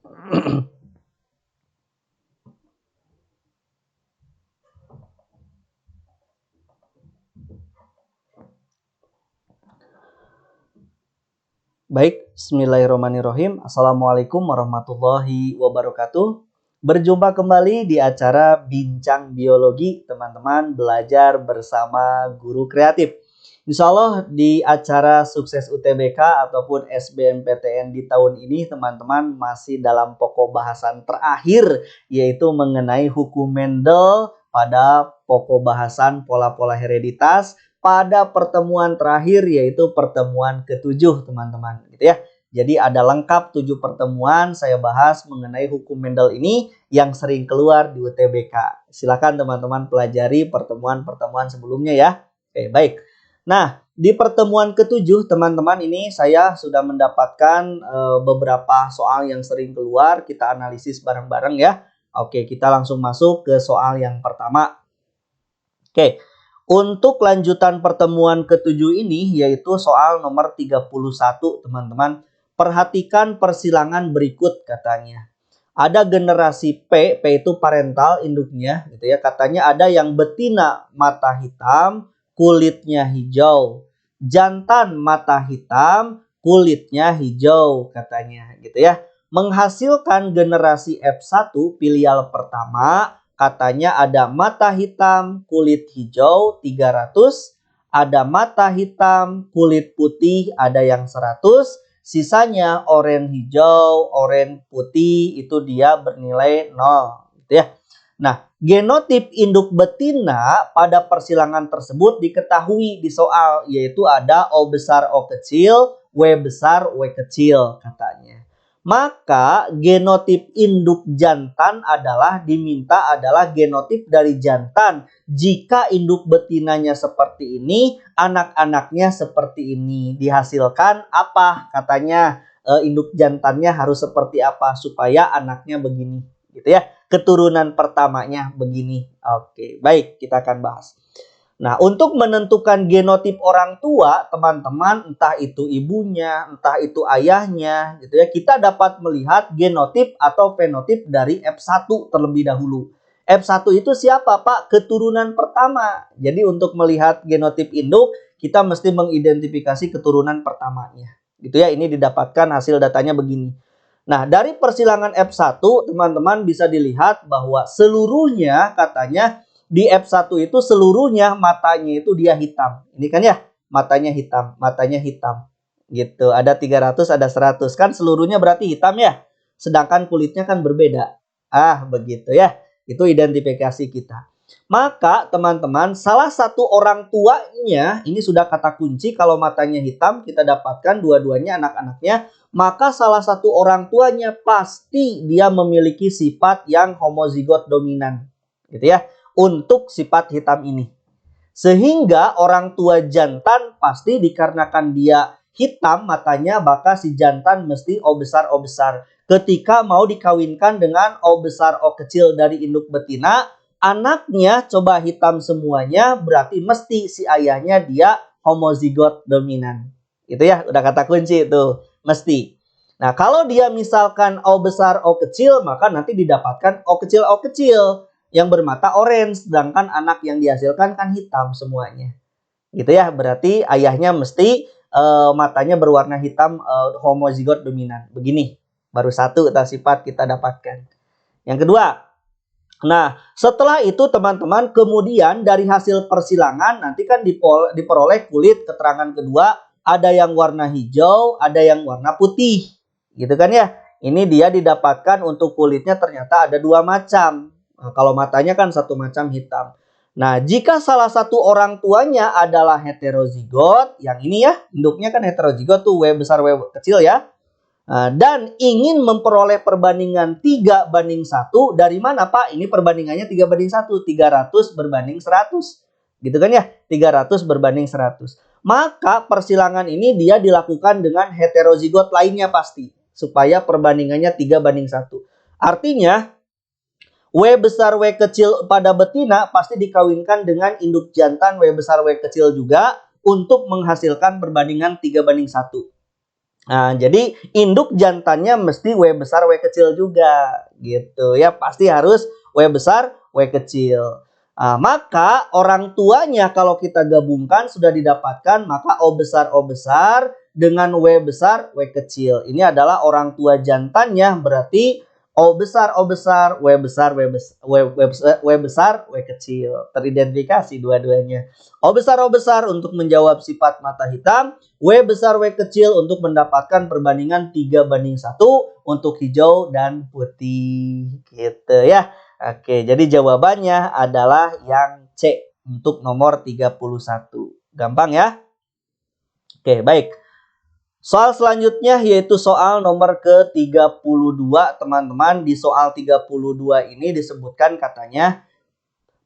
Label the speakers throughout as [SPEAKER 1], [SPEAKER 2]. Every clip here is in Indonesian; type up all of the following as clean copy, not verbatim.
[SPEAKER 1] Baik, bismillahirrahmanirrahim. Assalamualaikum warahmatullahi wabarakatuh. Berjumpa kembali di acara Bincang Biologi, teman-teman belajar bersama guru kreatif. Insya Allah di acara Sukses UTBK ataupun SBMPTN di tahun ini, teman-teman masih dalam pokok bahasan terakhir, yaitu mengenai hukum Mendel pada pokok bahasan pola-pola hereditas pada pertemuan terakhir, yaitu pertemuan ke-7, teman-teman, gitu ya. Jadi ada lengkap 7 pertemuan saya bahas mengenai hukum Mendel ini yang sering keluar di UTBK. Silakan teman-teman pelajari pertemuan-pertemuan sebelumnya ya. Oke, baik. Nah, di pertemuan ke-7, teman-teman, ini saya sudah mendapatkan beberapa soal yang sering keluar. Kita analisis bareng-bareng ya. Oke, kita langsung masuk ke soal yang pertama. Oke. Untuk lanjutan pertemuan ke-7 ini, yaitu soal nomor 31, teman-teman. Perhatikan persilangan berikut, katanya. Ada generasi P itu parental induknya, gitu ya. Katanya ada yang betina mata hitam, kulitnya hijau. Jantan mata hitam, kulitnya hijau, katanya, gitu ya. Menghasilkan generasi F1 filial pertama. Katanya ada mata hitam, kulit hijau 300, ada mata hitam, kulit putih ada yang 100, sisanya oranye hijau, oranye putih itu dia bernilai 0, gitu ya. Nah, genotip induk betina pada persilangan tersebut diketahui di soal, yaitu ada O besar O kecil, W besar W kecil, katanya. Maka genotip induk jantan diminta adalah genotip dari jantan. Jika induk betinanya seperti ini, anak-anaknya seperti ini. Dihasilkan apa? Katanya induk jantannya harus seperti apa supaya anaknya begini, gitu ya. Keturunan pertamanya begini. Oke, baik, kita akan bahas. Nah, untuk menentukan genotip orang tua, teman-teman, entah itu ibunya, entah itu ayahnya, gitu ya, kita dapat melihat genotip atau fenotip dari F1 terlebih dahulu. F1 itu siapa, Pak? Keturunan pertama. Jadi untuk melihat genotip induk, kita mesti mengidentifikasi keturunan pertamanya. Gitu ya, ini didapatkan hasil datanya begini. Nah, dari persilangan F1, teman-teman bisa dilihat bahwa seluruhnya katanya di F1 itu seluruhnya matanya itu dia hitam. Ini kan ya, matanya hitam, matanya hitam. Gitu. Ada 300, ada 100. Kan seluruhnya berarti hitam ya. Sedangkan kulitnya kan berbeda. Begitu ya. Itu identifikasi kita. Maka teman-teman, salah satu orang tuanya, ini sudah kata kunci, kalau matanya hitam kita dapatkan dua-duanya anak-anaknya, maka salah satu orang tuanya pasti dia memiliki sifat yang homozigot dominan. Gitu ya. Untuk sifat hitam ini. Sehingga orang tua jantan pasti dikarenakan dia hitam matanya, maka si jantan mesti O besar O besar. Ketika mau dikawinkan dengan O besar O kecil dari induk betina, anaknya coba hitam semuanya, berarti mesti si ayahnya dia homozigot dominan. Itu ya, udah kata kunci itu, mesti. Nah, kalau dia misalkan O besar O kecil, maka nanti didapatkan O kecil yang bermata orange, sedangkan anak yang dihasilkan kan hitam semuanya. Gitu ya, berarti ayahnya mesti matanya berwarna hitam, homozigot dominan. Begini, baru satu sifat kita dapatkan. Yang kedua, nah setelah itu teman-teman, kemudian dari hasil persilangan nanti kan diperoleh kulit keterangan kedua, ada yang warna hijau, ada yang warna putih. Gitu kan ya. Ini dia didapatkan untuk kulitnya ternyata ada 2 macam. Nah, kalau matanya kan satu macam hitam. Nah, jika salah satu orang tuanya adalah heterozigot, yang ini ya, induknya kan heterozigot tuh, W besar W kecil ya. Dan ingin memperoleh perbandingan 3:1, dari mana Pak? Ini perbandingannya 3:1, 300 berbanding 100. Gitu kan ya, 300 berbanding 100. Maka persilangan ini dia dilakukan dengan heterozigot lainnya pasti. Supaya perbandingannya 3:1. Artinya, W besar W kecil pada betina pasti dikawinkan dengan induk jantan W besar W kecil juga untuk menghasilkan perbandingan 3:1. Nah, jadi induk jantannya mesti W besar W kecil juga gitu ya. Pasti harus W besar W kecil. Nah, maka orang tuanya kalau kita gabungkan sudah didapatkan, maka O besar dengan W besar W kecil. Ini adalah orang tua jantannya, berarti O besar W besar W besar W kecil. Teridentifikasi dua-duanya. O besar untuk menjawab sifat mata hitam, W besar W kecil untuk mendapatkan perbandingan 3:1 untuk hijau dan putih. Gitu ya. Oke, jadi jawabannya adalah yang C untuk nomor 31. Gampang ya? Oke, baik. Soal selanjutnya yaitu soal nomor ke-32, teman-teman. Di soal 32 ini disebutkan katanya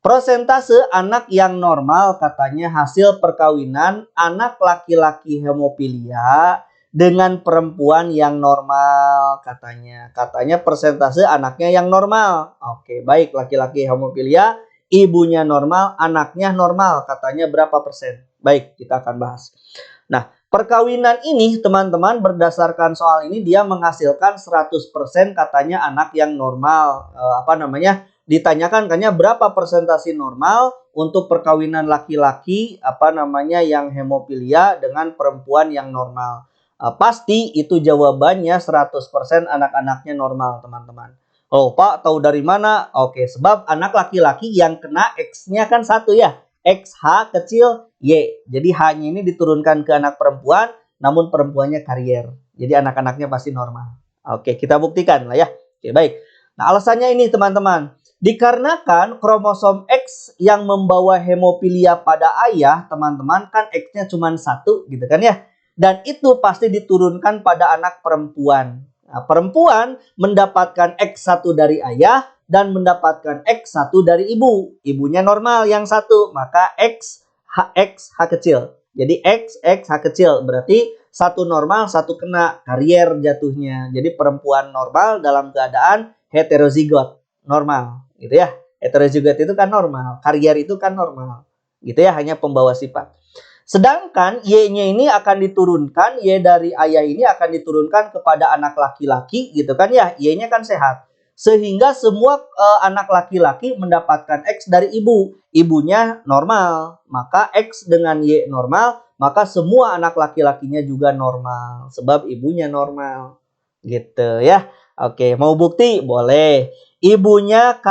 [SPEAKER 1] persentase anak yang normal, katanya hasil perkawinan anak laki-laki hemofilia dengan perempuan yang normal, katanya. Katanya persentase anaknya yang normal. Oke, baik, laki-laki hemofilia, ibunya normal, anaknya normal, katanya berapa persen? Baik, kita akan bahas. Nah, perkawinan ini teman-teman berdasarkan soal ini dia menghasilkan 100% katanya anak yang normal. Ditanyakan katanya berapa persentase normal untuk perkawinan laki-laki yang hemofilia dengan perempuan yang normal. Pasti itu jawabannya 100% anak-anaknya normal, teman-teman. Oh, Pak, tahu dari mana? Oke, sebab anak laki-laki yang kena X-nya kan satu ya. XH kecil Y. Jadi H-nya ini diturunkan ke anak perempuan, namun perempuannya karier. Jadi anak-anaknya pasti normal. Oke, kita buktikan lah ya. Oke, baik. Nah, alasannya ini teman-teman. Dikarenakan kromosom X yang membawa hemofilia pada ayah, teman-teman, kan X-nya cuma satu gitu kan ya. Dan itu pasti diturunkan pada anak perempuan. Nah, perempuan mendapatkan X1 dari ayah dan mendapatkan X1 dari ibu. Ibunya normal yang satu, maka X H kecil. Jadi X H kecil berarti satu normal, satu kena, karier jatuhnya. Jadi perempuan normal dalam keadaan heterozigot, normal gitu ya. Heterozigot itu kan normal, karier itu kan normal. Gitu ya, hanya pembawa sifat. Sedangkan Y-nya ini akan diturunkan, Y dari ayah ini akan diturunkan kepada anak laki-laki gitu kan ya. Y-nya kan sehat. Sehingga semua anak laki-laki mendapatkan X dari ibu. Ibunya normal. Maka X dengan Y normal, maka semua anak laki-lakinya juga normal. Sebab ibunya normal. Gitu ya. Oke, mau bukti? Boleh. Ibunya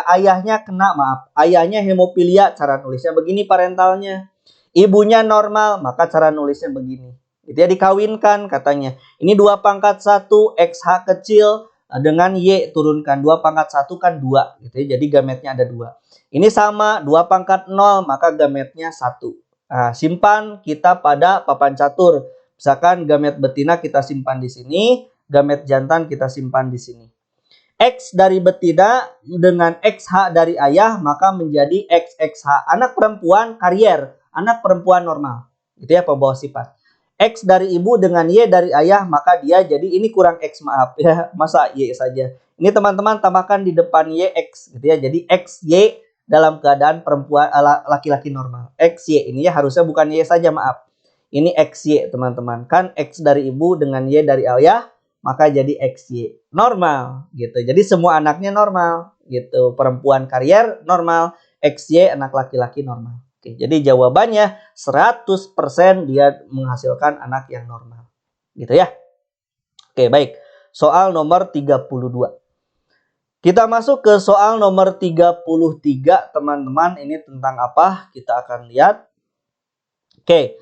[SPEAKER 1] ayahnya kena, ayahnya hemofilia. Cara nulisnya begini parentalnya. Ibunya normal, maka cara nulisnya begini. Itu ya, dikawinkan katanya. Ini 2/1 XH kecil dengan Y turunkan. 2/1 kan 2 gitu ya. Jadi gametnya ada 2. Ini sama 2/0, maka gametnya 1. Nah, simpan kita pada papan catur. Misalkan gamet betina kita simpan di sini, gamet jantan kita simpan di sini. X dari betina dengan XH dari ayah maka menjadi XXH. Anak perempuan karier, anak perempuan normal. Itu ya pembawa sifat. X dari ibu dengan Y dari ayah maka dia jadi ini kurang X, maaf ya. Masa Y saja. Ini teman-teman tambahkan di depan Y X gitu ya. Jadi XY dalam keadaan perempuan laki-laki normal. XY ini ya harusnya bukan Y saja, maaf. Ini XY teman-teman. Kan X dari ibu dengan Y dari ayah maka jadi XY normal gitu. Jadi semua anaknya normal gitu. Perempuan karier normal, XY anak laki-laki normal. Oke, jadi jawabannya 100% dia menghasilkan anak yang normal. Gitu ya. Oke, baik. Soal nomor 32. Kita masuk ke soal nomor 33, teman-teman. Ini tentang apa? Kita akan lihat. Oke.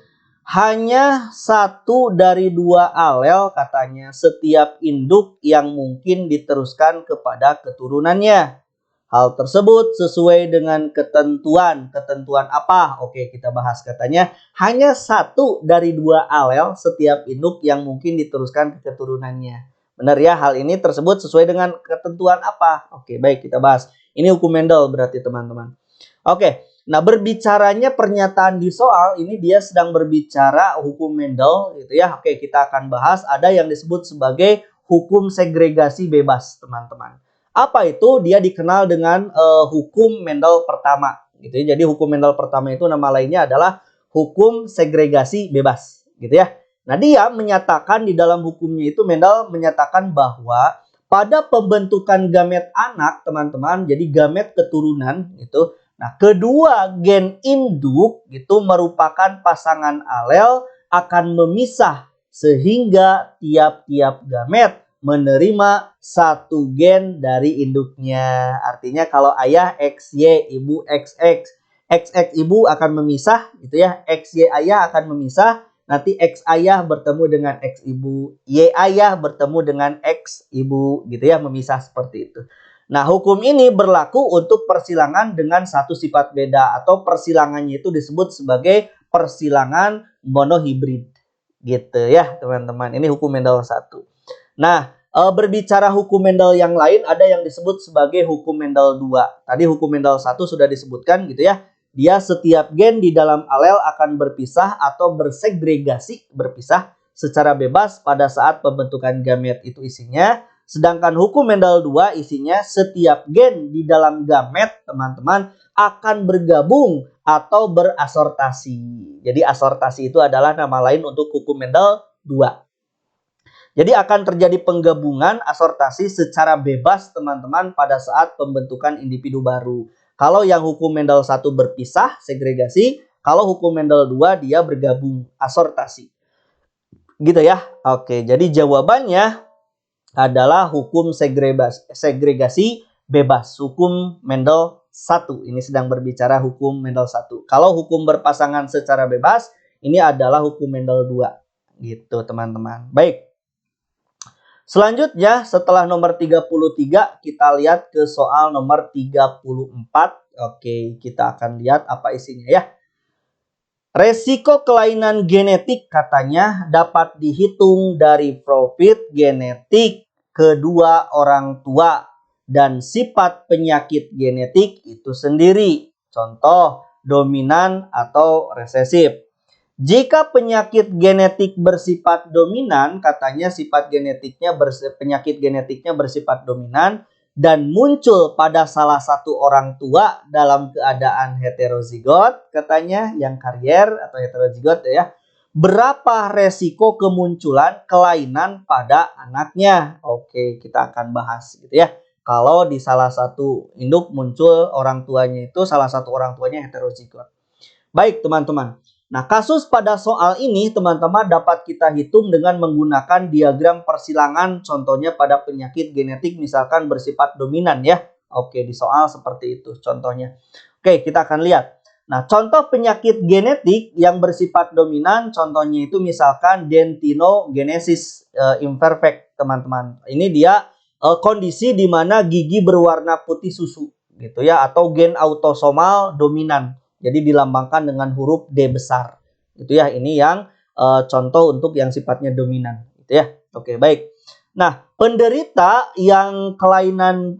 [SPEAKER 1] Hanya 1 dari 2 alel katanya setiap induk yang mungkin diteruskan kepada keturunannya. Hal tersebut sesuai dengan ketentuan. Ketentuan apa? Oke, kita bahas. Katanya hanya 1 dari 2 alel setiap induk yang mungkin diteruskan ke keturunannya. Benar ya, hal ini tersebut sesuai dengan ketentuan apa? Oke, baik, kita bahas. Ini hukum Mendel berarti teman-teman. Oke. Nah, berbicaranya pernyataan di soal ini dia sedang berbicara hukum Mendel gitu ya. Oke, kita akan bahas ada yang disebut sebagai hukum segregasi bebas, teman-teman. Apa itu? Dia dikenal dengan hukum Mendel pertama gitu ya. Jadi hukum Mendel pertama itu nama lainnya adalah hukum segregasi bebas gitu ya. Nah, dia menyatakan di dalam hukumnya itu Mendel menyatakan bahwa pada pembentukan gamet anak, teman-teman, jadi gamet keturunan itu, nah kedua gen induk itu merupakan pasangan alel akan memisah sehingga tiap-tiap gamet menerima satu gen dari induknya. Artinya kalau ayah XY, ibu XX, XX ibu akan memisah gitu ya, XY ayah akan memisah, nanti X ayah bertemu dengan X ibu, Y ayah bertemu dengan X ibu gitu ya, memisah seperti itu. Nah, hukum ini berlaku untuk persilangan dengan satu sifat beda atau persilangannya itu disebut sebagai persilangan monohibrid gitu ya, teman-teman. Ini hukum Mendel 1. Nah, berbicara hukum Mendel yang lain ada yang disebut sebagai hukum Mendel 2. Tadi hukum Mendel 1 sudah disebutkan gitu ya. Dia setiap gen di dalam alel akan berpisah atau bersegregasi, berpisah secara bebas pada saat pembentukan gamet itu isinya. Sedangkan hukum Mendel 2 isinya setiap gen di dalam gamet, teman-teman, akan bergabung atau berasortasi. Jadi asortasi itu adalah nama lain untuk hukum Mendel 2. Jadi akan terjadi penggabungan asortasi secara bebas, teman-teman, pada saat pembentukan individu baru. Kalau yang hukum Mendel 1 berpisah, segregasi. Kalau hukum Mendel 2 dia bergabung, asortasi. Gitu ya. Oke, jadi jawabannya adalah hukum segregasi bebas. Hukum Mendel 1. Ini sedang berbicara hukum Mendel 1. Kalau hukum berpasangan secara bebas, ini adalah hukum Mendel 2. Gitu, teman-teman. Baik. Selanjutnya setelah nomor 33 kita lihat ke soal nomor 34. Oke, kita akan lihat apa isinya ya. Resiko kelainan genetik katanya dapat dihitung dari profil genetik kedua orang tua dan sifat penyakit genetik itu sendiri. Contoh, dominan atau resesif. Jika penyakit genetik bersifat dominan, katanya penyakit genetiknya bersifat dominan dan muncul pada salah satu orang tua dalam keadaan heterozigot, katanya yang karier atau heterozigot ya. Berapa resiko kemunculan kelainan pada anaknya? Oke, kita akan bahas gitu ya. Kalau di salah satu induk muncul orang tuanya itu salah satu orang tuanya heterozigot. Baik, teman-teman. Nah, kasus pada soal ini teman-teman dapat kita hitung dengan menggunakan diagram persilangan, contohnya pada penyakit genetik misalkan bersifat dominan ya. Oke, di soal seperti itu contohnya. Oke, kita akan lihat. Nah, contoh penyakit genetik yang bersifat dominan contohnya itu misalkan dentinogenesis imperfect, teman-teman. Ini dia kondisi di mana gigi berwarna putih susu gitu ya, atau gen autosomal dominan. Jadi dilambangkan dengan huruf D besar. Itu ya, ini yang contoh untuk yang sifatnya dominan, gitu ya. Oke, baik. Nah, penderita yang kelainan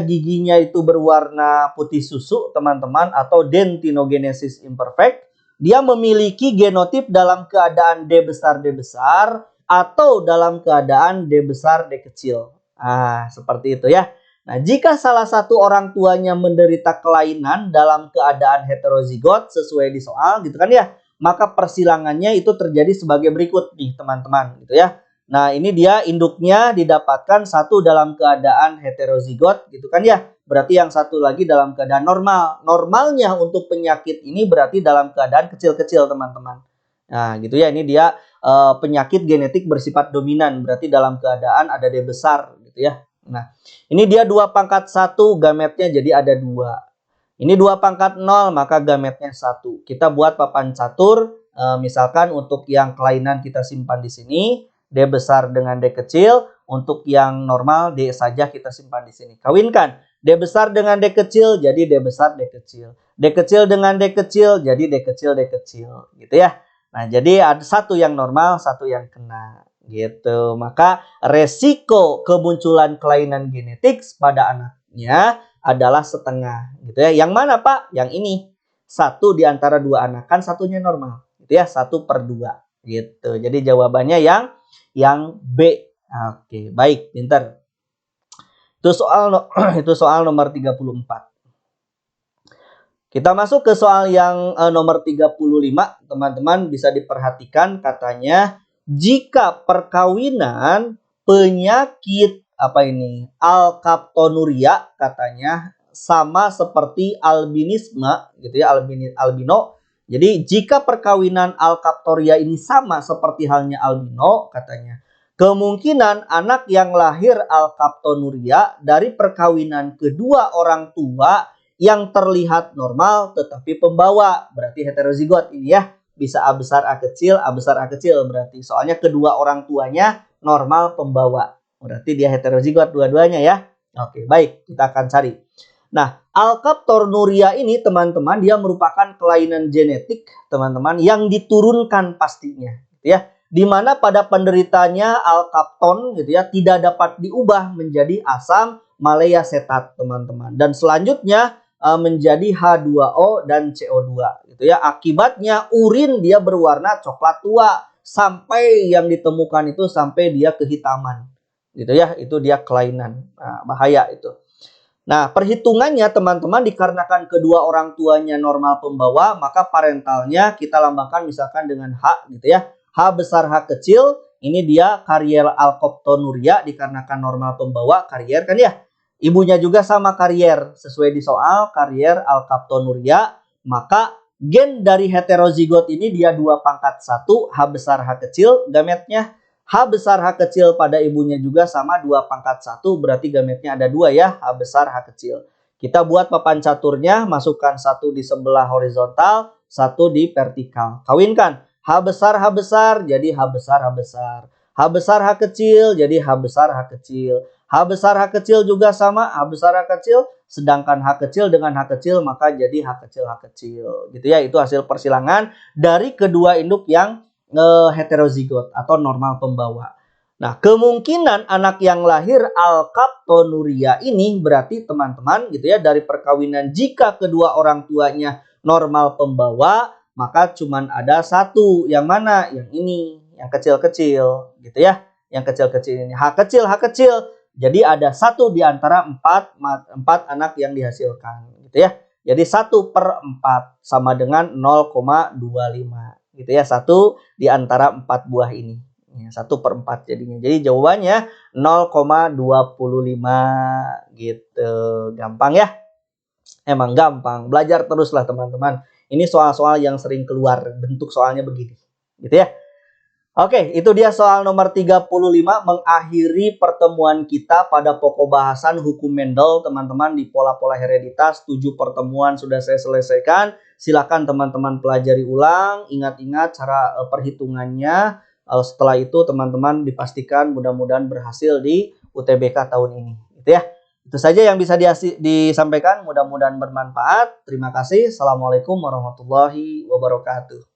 [SPEAKER 1] giginya itu berwarna putih susu, teman-teman, atau dentinogenesis imperfect, dia memiliki genotip dalam keadaan D besar atau dalam keadaan D besar D kecil. Nah, seperti itu ya. Nah, jika salah satu orang tuanya menderita kelainan dalam keadaan heterozigot sesuai di soal gitu kan ya, maka persilangannya itu terjadi sebagai berikut nih, teman-teman, gitu ya. Nah, ini dia induknya didapatkan satu dalam keadaan heterozigot gitu kan ya. Berarti yang satu lagi dalam keadaan normal. Normalnya untuk penyakit ini berarti dalam keadaan kecil-kecil, teman-teman. Nah, gitu ya. Ini dia penyakit genetik bersifat dominan, berarti dalam keadaan ada D besar gitu ya. Nah, ini dia 2/1, gametnya jadi ada 2. Ini 2/0, maka gametnya 1. Kita buat papan catur, misalkan untuk yang kelainan kita simpan di sini, D besar dengan D kecil, untuk yang normal D saja kita simpan di sini. Kawinkan, D besar dengan D kecil jadi D besar D kecil. D kecil dengan D kecil jadi D kecil D kecil, gitu ya. Nah, jadi ada satu yang normal, satu yang kena. Gitu. Maka resiko kemunculan kelainan genetik pada anaknya adalah setengah gitu ya. Yang mana, Pak? Yang ini. Satu di antara dua anak, kan satunya normal gitu ya, 1/2 gitu. Jadi jawabannya yang B. Oke, baik, pintar. Itu soal nomor 34. Kita masuk ke soal yang nomor 35, teman-teman bisa diperhatikan katanya jika perkawinan penyakit apa ini alkaptonuria katanya sama seperti albinisme gitu ya, albino. Jadi jika perkawinan alkaptoria ini sama seperti halnya albino katanya, kemungkinan anak yang lahir alkaptonuria dari perkawinan kedua orang tua yang terlihat normal tetapi pembawa, berarti heterozigot ini ya, bisa A besar A kecil, A besar A kecil berarti soalnya kedua orang tuanya normal pembawa, berarti dia heterozigot dua-duanya ya. Oke, baik, kita akan cari. Nah, alkaptonuria ini teman-teman dia merupakan kelainan genetik teman-teman yang diturunkan pastinya gitu ya, di mana pada penderitanya alkapton gitu ya tidak dapat diubah menjadi asam maleasetat teman-teman, dan selanjutnya menjadi H2O dan CO2 gitu ya. Akibatnya urin dia berwarna coklat tua sampai yang ditemukan itu sampai dia kehitaman gitu ya. Itu dia kelainan. Nah, bahaya itu. Nah, perhitungannya teman-teman dikarenakan kedua orang tuanya normal pembawa, maka parentalnya kita lambangkan misalkan dengan H gitu ya. H besar H kecil, ini dia karier alkaptonuria dikarenakan normal pembawa karier kan ya. Ibunya juga sama karier, sesuai di soal karier alkaptonuria, maka gen dari heterozigot ini dia 2/1, H besar H kecil gametnya. H besar H kecil pada ibunya juga sama 2/1, berarti gametnya ada 2 ya, H besar H kecil. Kita buat papan caturnya, masukkan satu di sebelah horizontal, satu di vertikal. Kawinkan H besar jadi H besar H besar. H besar H kecil jadi H besar H kecil. H besar H kecil juga sama H besar H kecil, sedangkan H kecil dengan H kecil maka jadi H kecil H kecil. Gitu ya, itu hasil persilangan dari kedua induk yang heterozigot atau normal pembawa. Nah, kemungkinan anak yang lahir alkaptonuria ini berarti teman-teman gitu ya, dari perkawinan jika kedua orang tuanya normal pembawa, maka cuman ada satu. Yang mana? Yang ini, yang kecil-kecil gitu ya. Yang kecil-kecil ini H kecil. Jadi ada satu di antara empat anak yang dihasilkan gitu ya. Jadi 1/4 sama dengan 0,25 gitu ya. Satu di antara 4 buah ini. 1/4 jadinya. Jadi jawabannya 0,25 gitu. Gampang ya? Emang gampang. Belajar teruslah teman-teman. Ini soal-soal yang sering keluar bentuk soalnya begini. Gitu ya. Oke, itu dia soal nomor 35 mengakhiri pertemuan kita pada pokok bahasan hukum Mendel teman-teman di pola-pola hereditas. 7 pertemuan sudah saya selesaikan. Silakan teman-teman pelajari ulang, ingat-ingat cara perhitungannya. Setelah itu teman-teman dipastikan mudah-mudahan berhasil di UTBK tahun ini. Gitu ya. Itu saja yang bisa disampaikan, mudah-mudahan bermanfaat. Terima kasih. Assalamualaikum warahmatullahi wabarakatuh.